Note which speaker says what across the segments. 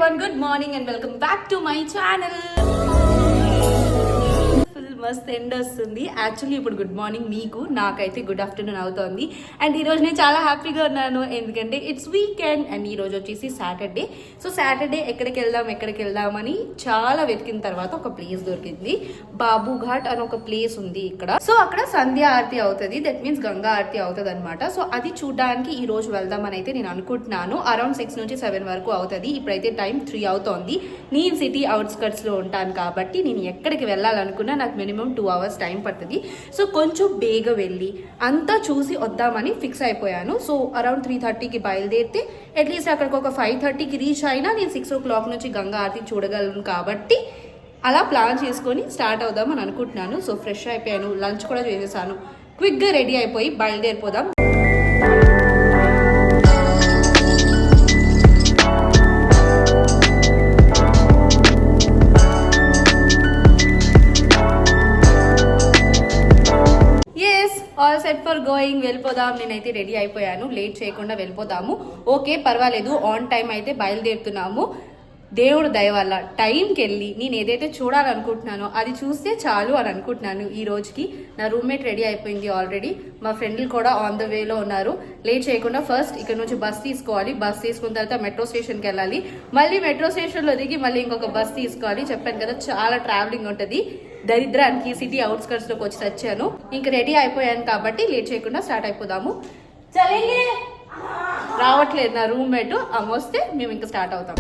Speaker 1: everyone, good morning and welcome back to my channel. మస్త్ end వస్తుంది. Actually ఇప్పుడు good morning మీకు, నాకైతే గుడ్ ఆఫ్టర్నూన్ అవుతుంది. అండ్ ఈరోజు నేను చాలా హ్యాపీగా ఉన్నాను ఎందుకంటే ఇట్స్ వీకెండ్ అండ్ ఈరోజు వచ్చేసి సాటర్డే. సో సాటర్డే ఎక్కడికి వెళ్దామని చాలా వెతికిన తర్వాత ఒక ప్లేస్ దొరికింది. బాబు ఘాట్ అని ఒక ప్లేస్ ఉంది ఇక్కడ. సో అక్కడ సంధ్య ఆరతి అవుతుంది, దట్ మీన్స్ గంగా ఆరతి అవుతుంది అనమాట. సో అది చూడడానికి ఈ రోజు వెళ్దామని అయితే నేను అనుకుంటున్నాను. అరౌండ్ 6 నుంచి 7 వరకు అవుతుంది. ఇప్పుడైతే టైం 3 అవుతోంది. నేను సిటీ అవుట్స్కట్స్ లో ఉంటాను కాబట్టి నేను ఎక్కడికి వెళ్ళాలనుకున్నా నాకు మినిమం 2 hours టైం పడుతుంది. సో కొంచెం బేగా వెళ్ళి అంతా చూసి వద్దామని ఫిక్స్ అయిపోయాను. సో అరౌండ్ 3:30కి బయలుదేరితే అట్లీస్ట్ అక్కడికి ఒక 5:30కి రీచ్ అయినా నేను 6 o'clock నుంచి గంగా ఆరతి చూడగలను కాబట్టి అలా ప్లాన్ చేసుకొని స్టార్ట్ అవుదామని అనుకుంటున్నాను. సో ఫ్రెష్ అయిపోయాను, లంచ్ కూడా చేసేసాను, క్విక్గా రెడీ అయిపోయి బయలుదేరిపోదాం. ఆల్ సెట్ ఫర్ గోయింగ్, వెళ్ళిపోదాం. నేనైతే రెడీ అయిపోయాను, లేట్ చేయకుండా వెళ్ళిపోదాము. ఓకే పర్వాలేదు, ఆన్ టైం అయితే బయలుదేరుతున్నాము. దేవుడు దయ వల్ల టైంకి వెళ్ళి నేను ఏదైతే చూడాలనుకుంటున్నానో అది చూస్తే చాలు అని అనుకుంటున్నాను. ఈ రోజుకి నా రూమ్మేట్ రెడీ అయిపోయింది ఆల్రెడీ, మా ఫ్రెండ్లు కూడా ఆన్ ద వేలో ఉన్నారు. లేట్ చేయకుండా ఫస్ట్ ఇక్కడ నుంచి బస్ తీసుకోవాలి. బస్ తీసుకున్న తర్వాత మెట్రో స్టేషన్కి వెళ్ళాలి. మళ్ళీ మెట్రో స్టేషన్లో దిగి మళ్ళీ ఇంకొక బస్ తీసుకోవాలి. చెప్పాను కదా చాలా ట్రావెలింగ్ ఉంటుంది. దరిద్రానికి సిటీ అవుట్స్కట్స్ లోకి వచ్చి వచ్చాను. ఇంకా రెడీ అయిపోయాను కాబట్టి లేట్ చేయకుండా స్టార్ట్ అయిపోదాము. రావట్లేదు నా రూమ్మేట్, అమ్మ వస్తే మేము ఇంకా స్టార్ట్ అవుతాం.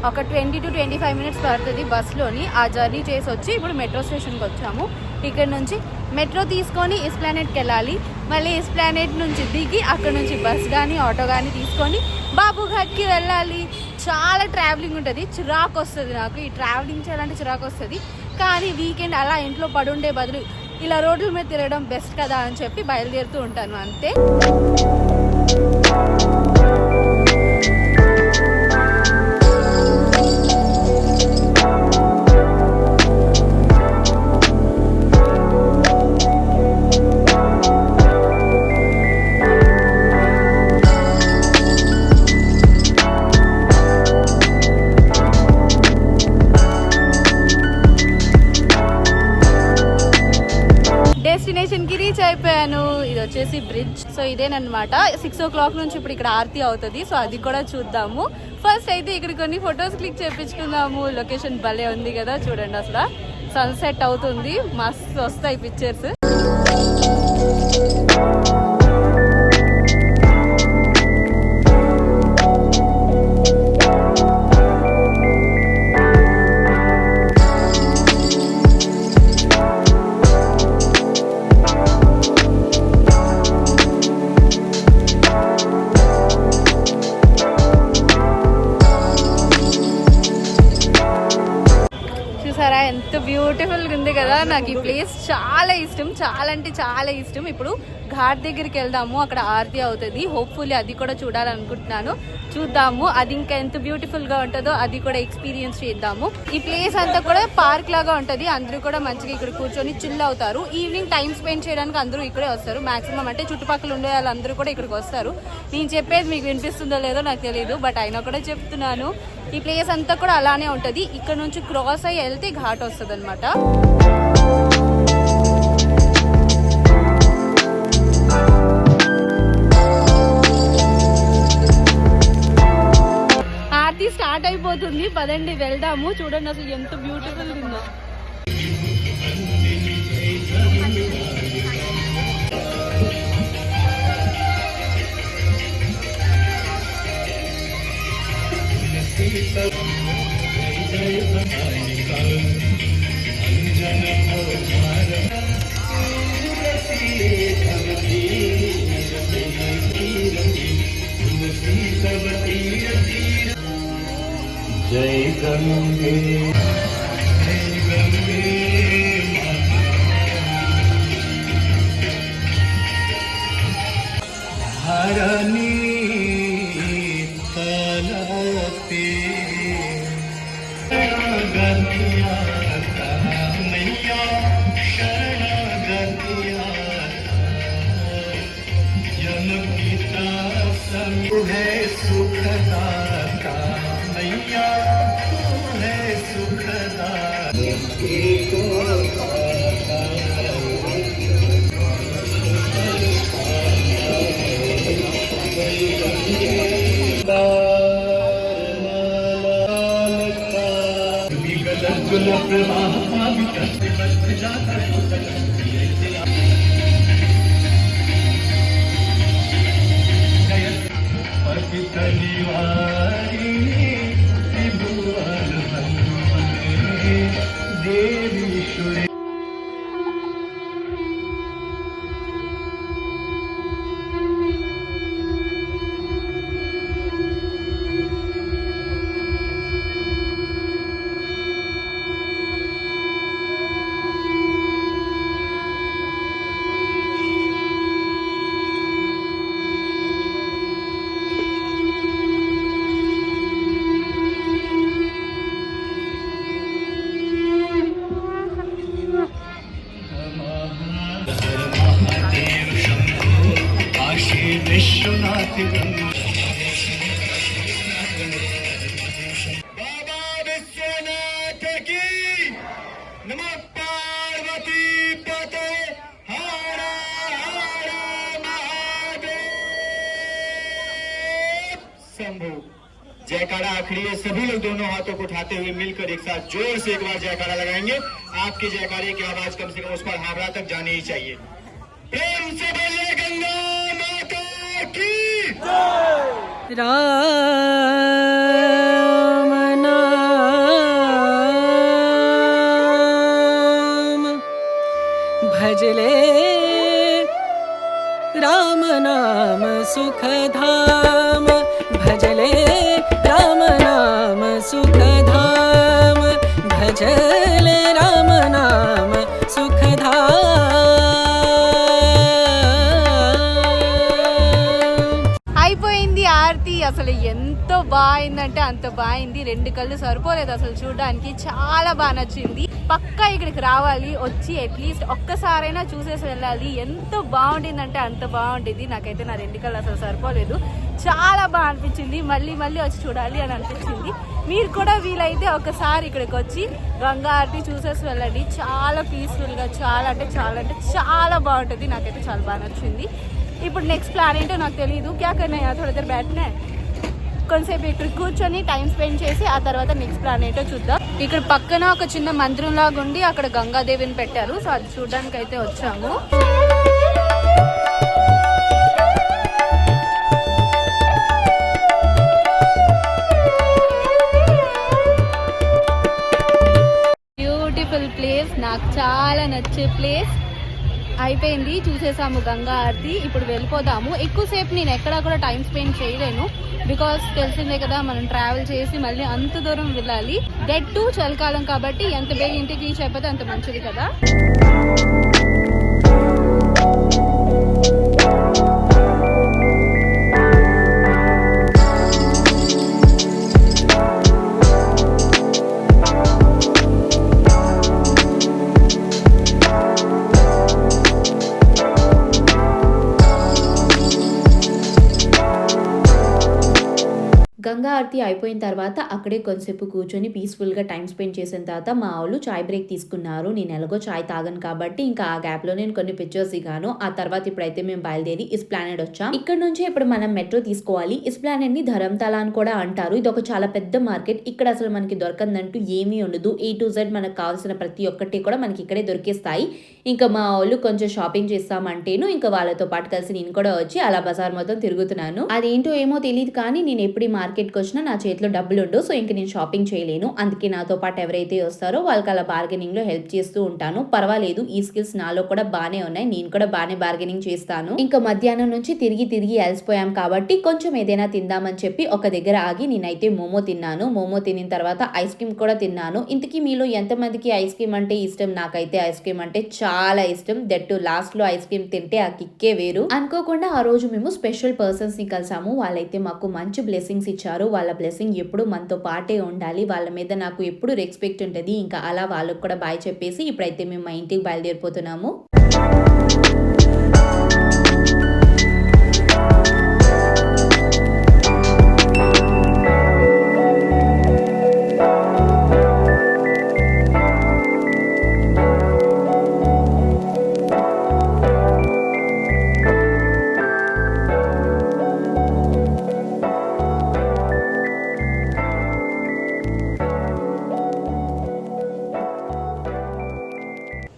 Speaker 1: ఒక 20 to 25 minutes పడుతుంది బస్లోని. ఆ జర్నీ చేసి వచ్చి ఇప్పుడు మెట్రో స్టేషన్కి వచ్చాము. ఇక్కడ నుంచి మెట్రో తీసుకొని ఎస్ప్లానెడ్కి వెళ్ళాలి. మళ్ళీ ఎస్ప్లానెడ్ నుంచి దిగి అక్కడ నుంచి బస్ కానీ ఆటో కానీ తీసుకొని బాబుఘాట్కి వెళ్ళాలి. చాలా ట్రావెలింగ్ ఉంటుంది, చిరాకు వస్తుంది నాకు. ఈ ట్రావెలింగ్ చేయాలంటే చిరాకు వస్తుంది. కానీ వీకెండ్ అలా ఇంట్లో పడుండే బదులు ఇలా రోడ్ల మీద తిరగడం బెస్ట్ కదా అని చెప్పి బయలుదేరుతూ ఉంటాను అంతే. డెస్టినేషన్ కి రీచ్ అయిపోయాను. ఇది వచ్చేసి బ్రిడ్జ్. సో ఇదేనమాట 6 o'clock నుంచి ఇప్పుడు ఇక్కడ ఆరతి అవుతుంది. సో అది కూడా చూద్దాము. ఫస్ట్ అయితే ఇక్కడ కొన్ని ఫొటోస్ క్లిక్ చేయించుకుందాము. లొకేషన్ భలే ఉంది కదా, చూడండి అసలు సన్సెట్ అవుతుంది, మస్తు వస్తాయి పిక్చర్స్. ఎంత బ్యూటిఫుల్గా ఉంది కదా, నాకు ఈ ప్లేస్ చాలా ఇష్టం, చాలా అంటే చాలా ఇష్టం. ఇప్పుడు ఘాట్ దగ్గరికి వెళ్దాము, అక్కడ ఆరతి అవుతుంది. హోప్ఫుల్లీ అది కూడా చూడాలనుకుంటున్నాను. చూద్దాము అది ఇంకా ఎంత బ్యూటిఫుల్గా ఉంటుందో అది కూడా ఎక్స్పీరియన్స్ చేద్దాము. ఈ ప్లేస్ అంతా కూడా పార్క్ లాగా ఉంటుంది. అందరూ కూడా మంచిగా ఇక్కడ కూర్చొని చిల్ అవుతారు. ఈవినింగ్ టైం స్పెండ్ చేయడానికి అందరూ ఇక్కడే వస్తారు మాక్సిమం. అంటే చుట్టుపక్కల ఉండే వాళ్ళందరూ కూడా ఇక్కడికి వస్తారు. నేను చెప్పేది మీకు వినిపిస్తుందో లేదో నాకు తెలియదు, బట్ అయినా కూడా చెప్తున్నాను. ఈ ప్లేస్ అంతా కూడా అలానే ఉంటుంది. ఇక్కడ నుంచి క్రాస్ అయ్యి వెళ్తే ఘాట్ వస్తుంది అనమాట. ఆర్తి స్టార్ట్ అయిపోతుంది, పదండి వెళ్దాము. చూడండి అసలు ఎంత బ్యూటిఫుల్ ఉందో.
Speaker 2: जय गंगे हरनी तलते गंगे मैया शरणागतिया जन पिता समूह है सुखदाता मैया तू है सुखदाता देवी विश्वनाथ बाबा विश्वनाथ की नमः पार्वती पते हर हर महादेव शंभु। जयकारा आखिरी है, सभी लोग दोनों हाथों को उठाते हुए मिलकर एक साथ जोर से एक बार जयकारा लगाएंगे। आपके जयकारे की आवाज कम से कम उस पर हावड़ा तक जानी ही चाहिए। प्रेम से बोलिए गंगा माता की
Speaker 3: राम नाम भजले राम नाम सुखधाम भजले राम नाम सुखधाम भजले राम नाम सुखधाम।
Speaker 1: అయిపోయింది ఆర్తి. అసలు ఎంత బాగుందంటే అంత బాగుంది. 2 కళ్ళు సరిపోలేదు అసలు చూడడానికి. చాలా బాగా నచ్చింది. పక్కా ఇక్కడికి రావాలి, వచ్చి అట్లీస్ట్ ఒక్కసారైనా చూసేసి వెళ్ళాలి. ఎంత బాగుంటుందంటే అంత బాగుంటుంది. నాకైతే నా 2 కళ్ళు అసలు సరిపోలేదు. చాలా బాగా అనిపించింది. మళ్ళీ మళ్ళీ వచ్చి చూడాలి అని అనిపించింది. మీరు కూడా వీలైతే ఒకసారి ఇక్కడికి వచ్చి గంగా ఆరతి చూసేసి వెళ్ళండి. చాలా పీస్ఫుల్గా, చాలా అంటే చాలా బాగుంటుంది. నాకైతే చాలా బాగా నచ్చింది. ఇప్పుడు నెక్స్ట్ ప్లాన్ ఏంటో నాకు తెలియదు. క్యా కర్నా యా థోడా దేర్ బ్యాఠనా హై. కొంతసేపు ఇక్కడ కూర్చొని టైం స్పెండ్ చేసి ఆ తర్వాత నెక్స్ట్ ప్లాన్ ఏంటో చూద్దాం. ఇక్కడ పక్కన ఒక చిన్న మందిరం లాగా ఉండి అక్కడ గంగాదేవిని పెట్టారు. సో అది చూడడానికి అయితే వచ్చాము. బ్యూటిఫుల్ ప్లేస్, నాకు చాలా నచ్చే ప్లేస్. అయిపోయింది, చూసేసాము గంగా ఆరతి. ఇప్పుడు వెళ్ళిపోదాము. ఎక్కువసేపు నేను ఎక్కడా కూడా టైం స్పెండ్ చేయలేను. బికాస్ తెలిసిందే కదా, మనం ట్రావెల్ చేసి మళ్ళీ అంత దూరం వెళ్ళాలి. దట్ టు చలికాలం కాబట్టి ఎంత బేగ ఇంటికి రీచ్ అయిపోతే అంత మంచిది కదా.
Speaker 4: గంగా ఆరతి అయిపోయిన తర్వాత అక్కడే కొంతసేపు కూర్చొని పీస్ఫుల్గా టైం స్పెండ్ చేసిన తర్వాత మా వాళ్ళు చాయ్ బ్రేక్ తీసుకున్నారు. నేను ఎలాగో చాయ్ తాగను కాబట్టి ఇంకా ఆ గ్యాప్లో నేను కొన్ని పిక్చర్స్ దిగాను. ఆ తర్వాత ఇప్పుడైతే మేము బయలుదేరి ఇస్ప్లానెడ్ వచ్చాం. ఇక్కడ నుంచి ఇప్పుడు మనం మెట్రో తీసుకోవాలి. ఇస్ప్లానెడ్ ని ధరంతలా అని కూడా అంటారు. ఇది ఒక చాలా పెద్ద మార్కెట్. ఇక్కడ అసలు మనకి దొరకందంటూ ఏమీ ఉండదు. A to Z మనకు కావాల్సిన ప్రతి ఒక్కటి కూడా మనకి ఇక్కడే దొరికేస్తాయి. ఇంకా మా వాళ్ళు కొంచెం షాపింగ్ చేస్తామంటేను ఇంకా వాళ్ళతో పాటు కలిసి నేను కూడా వచ్చి అలా బజార్ మొత్తం తిరుగుతున్నాను. అదేంటో ఏమో తెలియదు కానీ నేను ఎప్పుడు మార్కెట్కి వచ్చినా నా చేతిలో డబ్బులు ఉండవు. సో ఇంక నేను షాపింగ్ చేయలేను. అందుకే నాతో పాటు ఎవరైతే వస్తారో వాళ్ళకి అలా బార్గెనింగ్ లో హెల్ప్ చేస్తూ ఉంటాను. పర్వాలేదు, ఈ స్కిల్స్ నాలో కూడా బానే ఉన్నాయి. నేను కూడా బానే బార్గెనింగ్ చేస్తాను. ఇంకా మధ్యాహ్నం నుంచి తిరిగి అలసిపోయాం కాబట్టి కొంచెం ఏదైనా తిందామని చెప్పి ఒక దగ్గర ఆగి నేనైతే మోమో తిన్నాను. మోమో తిన్న తర్వాత ఐస్ క్రీమ్ కూడా తిన్నాను. ఇంతకీ మీలో ఎంతమందికి ఐస్ క్రీమ్ అంటే ఇష్టం? నాకైతే ఐస్ క్రీమ్ అంటే చాలా ఇష్టం. దట్ లాస్ట్ లో ఐస్ క్రీమ్ తింటే ఆ కిక్కే వేరు. అనుకోకుండా ఆ రోజు మేము స్పెషల్ పర్సన్స్ ని కలిసాము. వాళ్ళైతే మాకు మంచి బ్లెస్సింగ్స్ ఇచ్చారు. వాళ్ళ బ్లెస్సింగ్ ఎప్పుడు మనతో పాటే ఉండాలి, వాళ్ళ మీద నాకు ఎప్పుడు రెస్పెక్ట్ ఉంటుంది. ఇంకా అలా వాళ్ళకు కూడా బాయ్ చెప్పేసి ఇప్పుడైతే మేము మా ఇంటికి బయలుదేరిపోతున్నాము.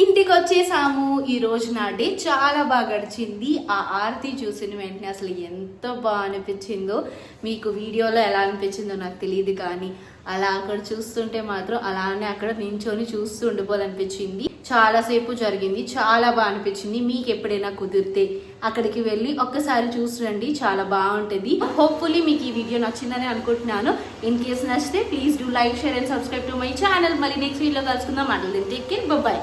Speaker 1: ఇంటికి వచ్చేసాము. ఈ రోజు నా డే చాలా బాగా గడిచింది. ఆ ఆరతి చూసిన వెంటనే అసలు ఎంత బాగా అనిపించిందో, మీకు వీడియోలో ఎలా అనిపించిందో నాకు తెలియదు, కానీ అలా అక్కడ చూస్తుంటే మాత్రం అలానే అక్కడ నించొని చూస్తూ ఉండిపోవాలనిపించింది. చాలాసేపు జరిగింది, చాలా బాగా అనిపించింది. మీకు ఎప్పుడైనా కుదిరితే అక్కడికి వెళ్ళి ఒక్కసారి చూసిరండి, చాలా బాగుంటుంది. హోప్ఫుల్లీ మీకు ఈ వీడియో నచ్చిందని అనుకుంటున్నాను. ఇన్ కేస్ నచ్చితే please do like, share and subscribe to my channel. మళ్ళీ నెక్స్ట్ వీడియోలో కలుసుకుందాం. అట్లా టేక్ కేర్, బాయ్.